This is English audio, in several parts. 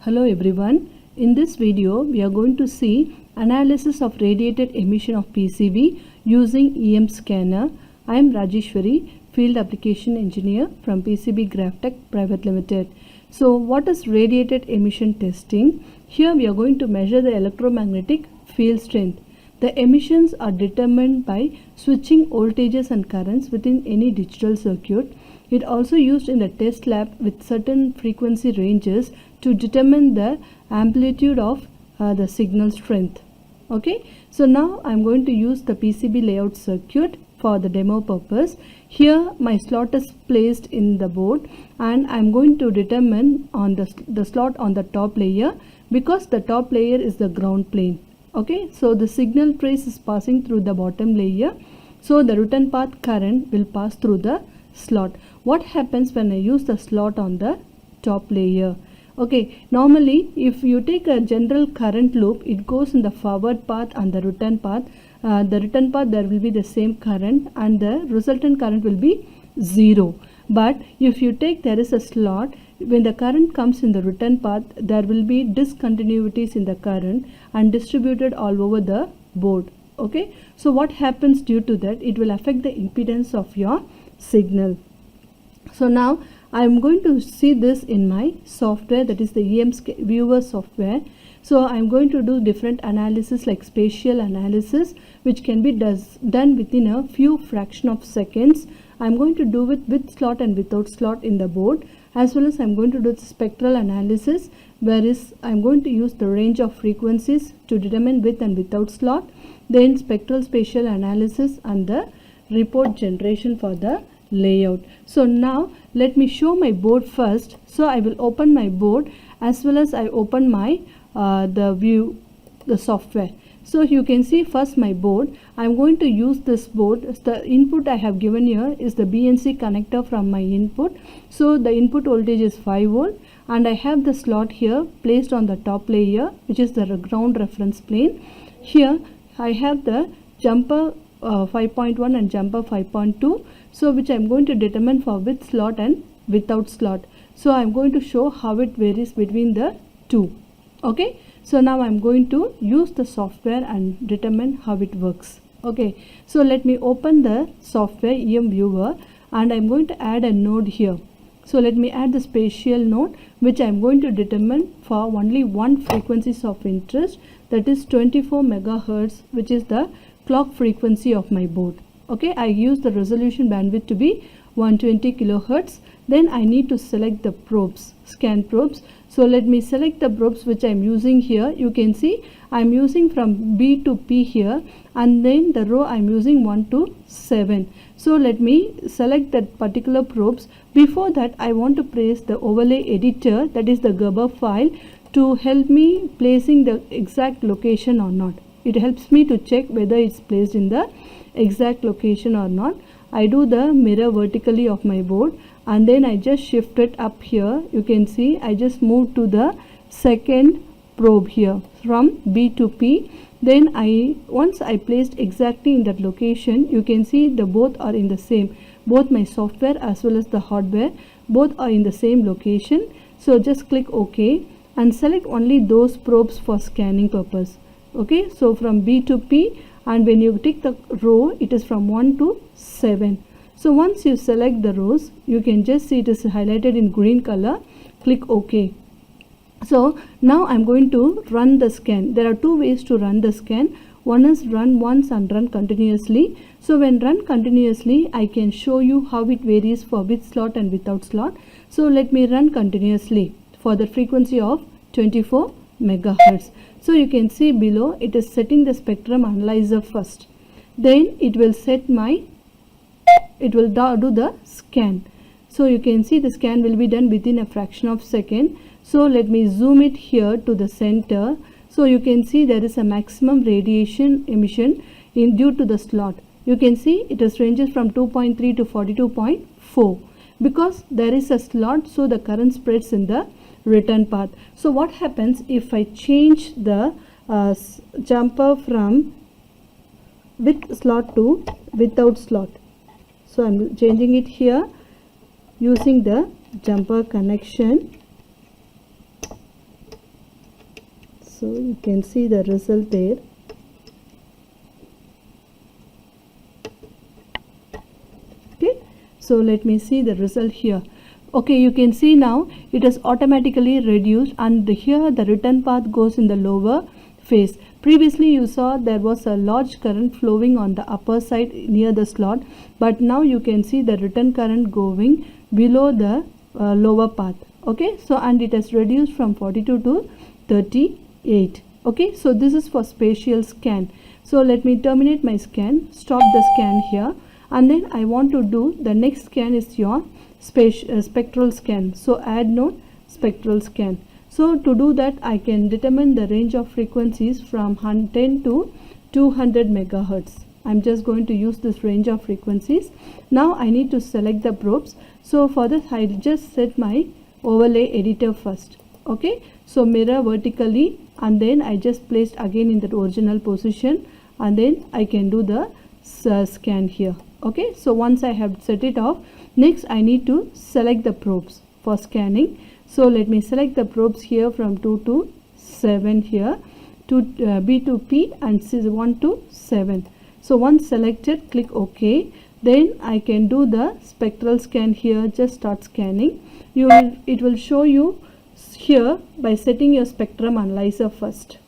Hello everyone. In this video we are going to see analysis of radiated emission of PCB using EM scanner. I am Rajeshwari, Field Application Engineer from PCB Graphtech Private Limited. So what is radiated emission testing? Here we are going to measure the electromagnetic field strength. The emissions are determined by switching voltages and currents within any digital circuit. It also used in the test lab with certain frequency ranges to determine the amplitude of the signal strength. Okay, so now I'm going to use the PCB layout circuit for the demo purpose. Here my slot is placed in the board and I'm going to determine on the slot on the top layer, because the top layer is the ground plane. Okay, so the signal trace is passing through the bottom layer, so the return path current will pass through the slot. What happens when I use the slot on the top layer? Okay, normally if you take a general current loop, it goes in the forward path and the return path. The return path there will be the same current and the resultant current will be 0. But if you take there is a slot, when the current comes in the return path, there will be discontinuities in the current and distributed all over the board. Okay, so what happens due to that? It will affect the impedance of your signal. So now I am going to see this in my software, that is the EM viewer software. So I am going to do different analysis like spatial analysis, which can be done within a few fraction of seconds. I am going to do it with slot and without slot in the board, as well as I am going to do the spectral analysis, whereas I am going to use the range of frequencies to determine with and without slot, then spectral spatial analysis and the report generation for the layout. So now let me show my board first. So I will open my board as well as I open my the software. So you can see first my board. I am going to use this board. The input I have given here is the BNC connector from my input. So the input voltage is 5 volt and I have the slot here placed on the top layer, which is the ground reference plane. Here I have the jumper 5.1 and jumper 5.2, so which I am going to determine for with slot and without slot. So I am going to show how it varies between the two. Okay, so now I am going to use the software and determine how it works. Okay, so let me open the software EM viewer and I am going to add a node here. So let me add the spatial node, which I am going to determine for only one frequencies of interest, that is 24 megahertz, which is the clock frequency of my board. Okay, I use the resolution bandwidth to be 120 kilohertz. Then I need to select the probes, scan probes. So let me select the probes which I am using here. You can see I am using from B to P here, and then the row I am using 1 to 7. So let me select that particular probes. Before that I want to place the overlay editor, that is the Gerber file, to help me placing the exact location or not. It helps me to check whether it's placed in the exact location or not. I do the mirror vertically of my board and then I just shift it up here. You can see I just move to the second probe here from B to P. Then once I placed exactly in that location, you can see the both are in the same. Both my software as well as the hardware, both are in the same location. So just click OK and select only those probes for scanning purpose. Okay, so from B to P, and when you take the row, it is from 1 to 7. So once you select the rows, you can just see it is highlighted in green color. Click OK. So now I'm going to run the scan. There are two ways to run the scan. One is run once and run continuously. So when run continuously, I can show you how it varies for with slot and without slot. So let me run continuously for the frequency of 24 megahertz. So you can see below it is setting the spectrum analyzer first. Then it will do the scan. So you can see the scan will be done within a fraction of second. So let me zoom it here to the center. So you can see there is a maximum radiation emission due to the slot. You can see it is ranges from 2.3 to 42.4. Because there is a slot, so the current spreads in the return path. So what happens if I change the jumper from with slot to without slot? So I am changing it here using the jumper connection. So you can see the result there. Okay, so let me see the result here. Okay, you can see now it is automatically reduced, and here the return path goes in the lower phase. Previously you saw there was a large current flowing on the upper side near the slot, but now you can see the return current going below the lower path. Okay, so and it has reduced from 42 to 38. Okay, so this is for spatial scan. So let me terminate my scan, stop the scan here, and then I want to do the next scan is your spectral scan. So add node spectral scan. So to do that, I can determine the range of frequencies from 10 to 200 megahertz. I'm just going to use this range of frequencies. Now I need to select the probes. So for this, I'll just set my overlay editor first. Okay, so mirror vertically, and then I just placed again in the original position, and then I can do the scan here. Okay, so once I have set it off, next I need to select the probes for scanning. So let me select the probes here from 2 to 7 here, to B to P and C1 to 7. So once selected, click OK. Then I can do the spectral scan here. Just start scanning. It will show you here by setting your spectrum analyzer first.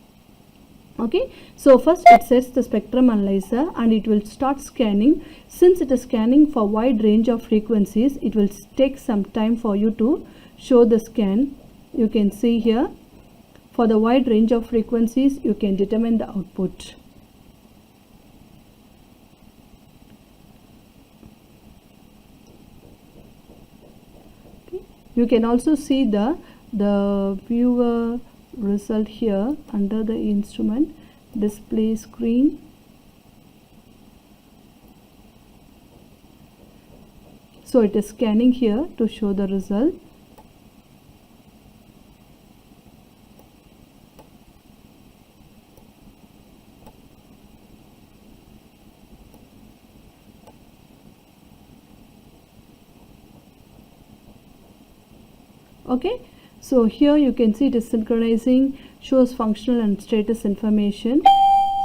Okay, so first it sets the spectrum analyzer and it will start scanning. Since it is scanning for wide range of frequencies, it will take some time for you to show the scan. You can see here for the wide range of frequencies you can determine the output. Okay. You can also see the viewer result here under the instrument display screen. So it is scanning here to show the result. Okay, so here you can see it is synchronizing, shows functional and status information.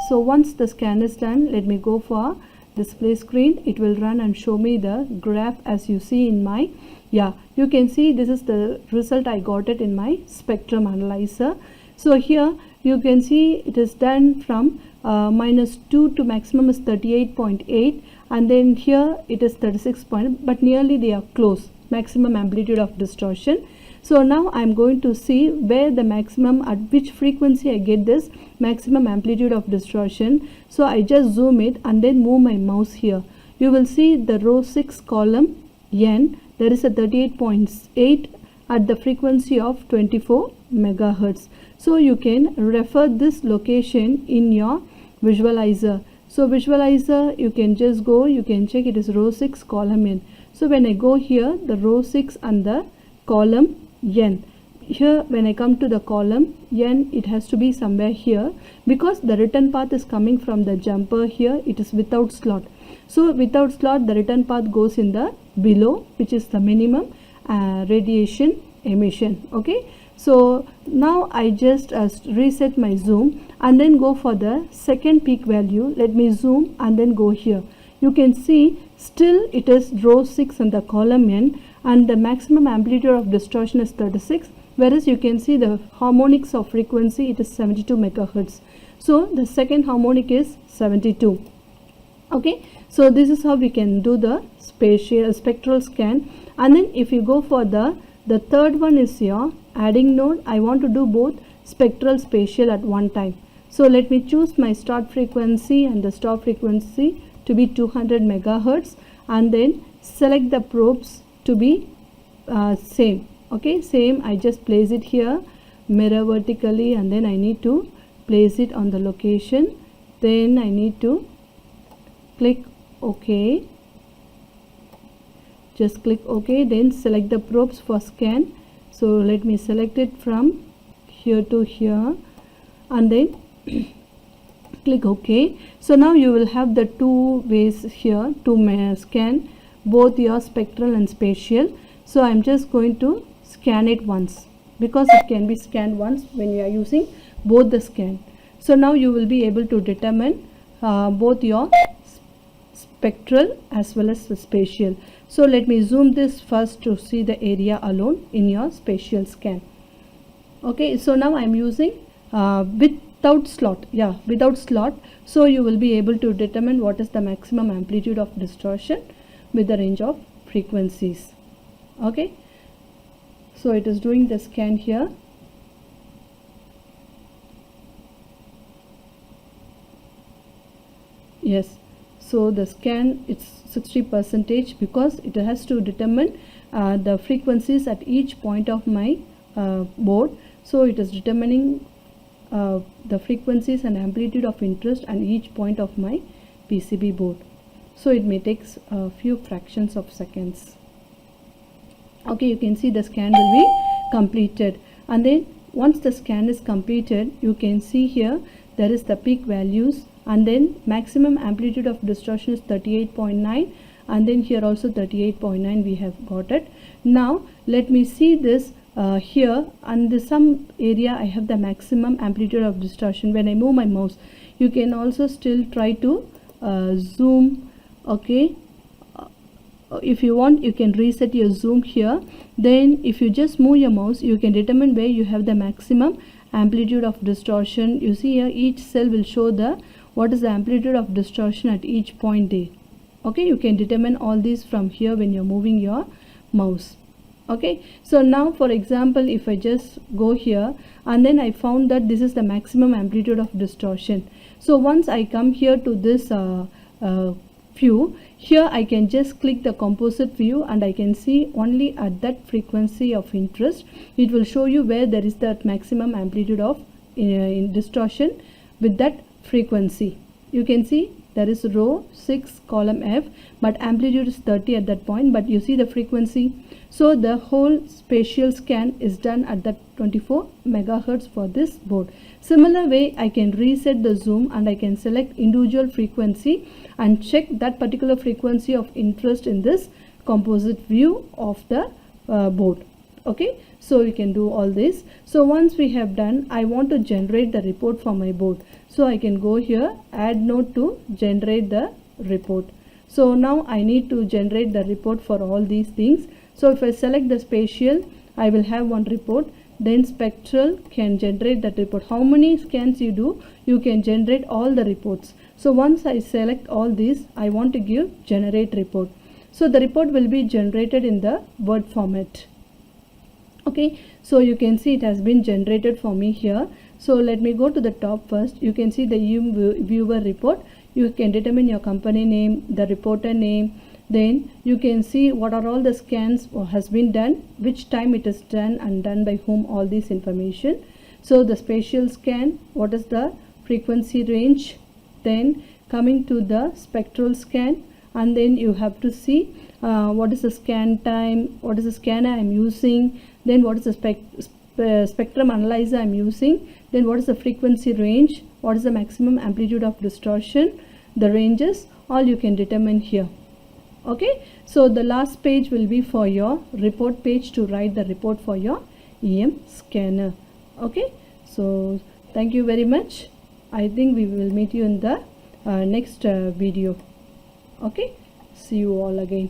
So once the scan is done, let me go for display screen. It will run and show me the graph as you see in my, you can see this is the result I got it in my spectrum analyzer. So here you can see it is done from -2 to maximum is 38.8, and then here it is 36 point, but nearly they are close, maximum amplitude of distortion. So now I'm going to see where the maximum, at which frequency I get this maximum amplitude of distortion. So I just zoom it and then move my mouse here. You will see the row 6 column N, there is a 38.8 at the frequency of 24 megahertz. So you can refer this location in your visualizer. So visualizer, you can just go, you can check it is row 6 column N. So when I go here, the row 6 and the column N. Here when I come to the column N, it has to be somewhere here, because the return path is coming from the jumper here, it is without slot. So without slot, the return path goes in the below, which is the minimum radiation emission. Okay, so now I just reset my zoom and then go for the second peak value. Let me zoom and then go here. You can see still it is row 6 and the column N, and the maximum amplitude of distortion is 36, whereas you can see the harmonics of frequency, it is 72 megahertz. So the second harmonic is 72. Okay, so this is how we can do the spectral scan. And then if you go for the third one is your adding node. I want to do both spectral spatial at one time. So let me choose my start frequency and the stop frequency to be 200 megahertz, and then select the probes to be same. Okay, same. I just place it here, mirror vertically, and then I need to place it on the location. Then I need to click OK. Just click OK, then select the probes for scan. So let me select it from here to here, and then click OK. So now you will have the two ways here to scan both your spectral and spatial. So I'm just going to scan it once. because it can be scanned once when you are using both the scan. So now you will be able to determine both your spectral as well as the spatial. So let me zoom this first to see the area alone in your spatial scan. Okay, so now I am using without slot. Without slot. So you will be able to determine what is the maximum amplitude of distortion with the range of frequencies. Okay, so it is doing the scan here. Yes, so the scan, it's 60% because it has to determine the frequencies at each point of my board. So it is determining the frequencies and amplitude of interest at each point of my PCB board. So it may take a few fractions of seconds. Okay, you can see the scan will be completed, and then once the scan is completed, you can see here there is the peak values, and then maximum amplitude of distortion is 38.9, and then here also 38.9 we have got it. Now let me see this here, and in some area I have the maximum amplitude of distortion. When I move my mouse, you can also still try to zoom. Okay, if you want, you can reset your zoom here. Then if you just move your mouse, you can determine where you have the maximum amplitude of distortion. You see here each cell will show the what is the amplitude of distortion at each point there. Okay, you can determine all these from here when you're moving your mouse. Okay, so now for example, if I just go here and then I found that this is the maximum amplitude of distortion. So once I come here to this view, here I can just click the composite view and I can see only at that frequency of interest. It will show you where there is that maximum amplitude of in distortion with that frequency. You can see there is row 6 column F, but amplitude is 30 at that point, but you see the frequency. So the whole spatial scan is done at that 24 megahertz for this board. Similar way, I can reset the zoom and I can select individual frequency and check that particular frequency of interest in this composite view of the board. Okay, so you can do all this. So once we have done, I want to generate the report for my board. So I can go here, add node to generate the report. So now I need to generate the report for all these things. So if I select the spatial, I will have one report. Then spectral can generate that report. How many scans you do, you can generate all the reports. So once I select all these, I want to give generate report. So the report will be generated in the Word format. Okay, so you can see it has been generated for me here. So let me go to the top first. You can see the viewer report. You can determine your company name, the reporter name. Then you can see what are all the scans has been done, which time it is done and done by whom, all this information. So the spatial scan, what is the frequency range, then coming to the spectral scan, and then you have to see what is the scan time, what is the scanner I am using, then what is the spectrum analyzer I am using, then what is the frequency range, what is the maximum amplitude of distortion, the ranges, all you can determine here. Okay, so the last page will be for your report page to write the report for your EM scanner. Okay, so thank you very much. I think we will meet you in the next video. Okay, see you all again.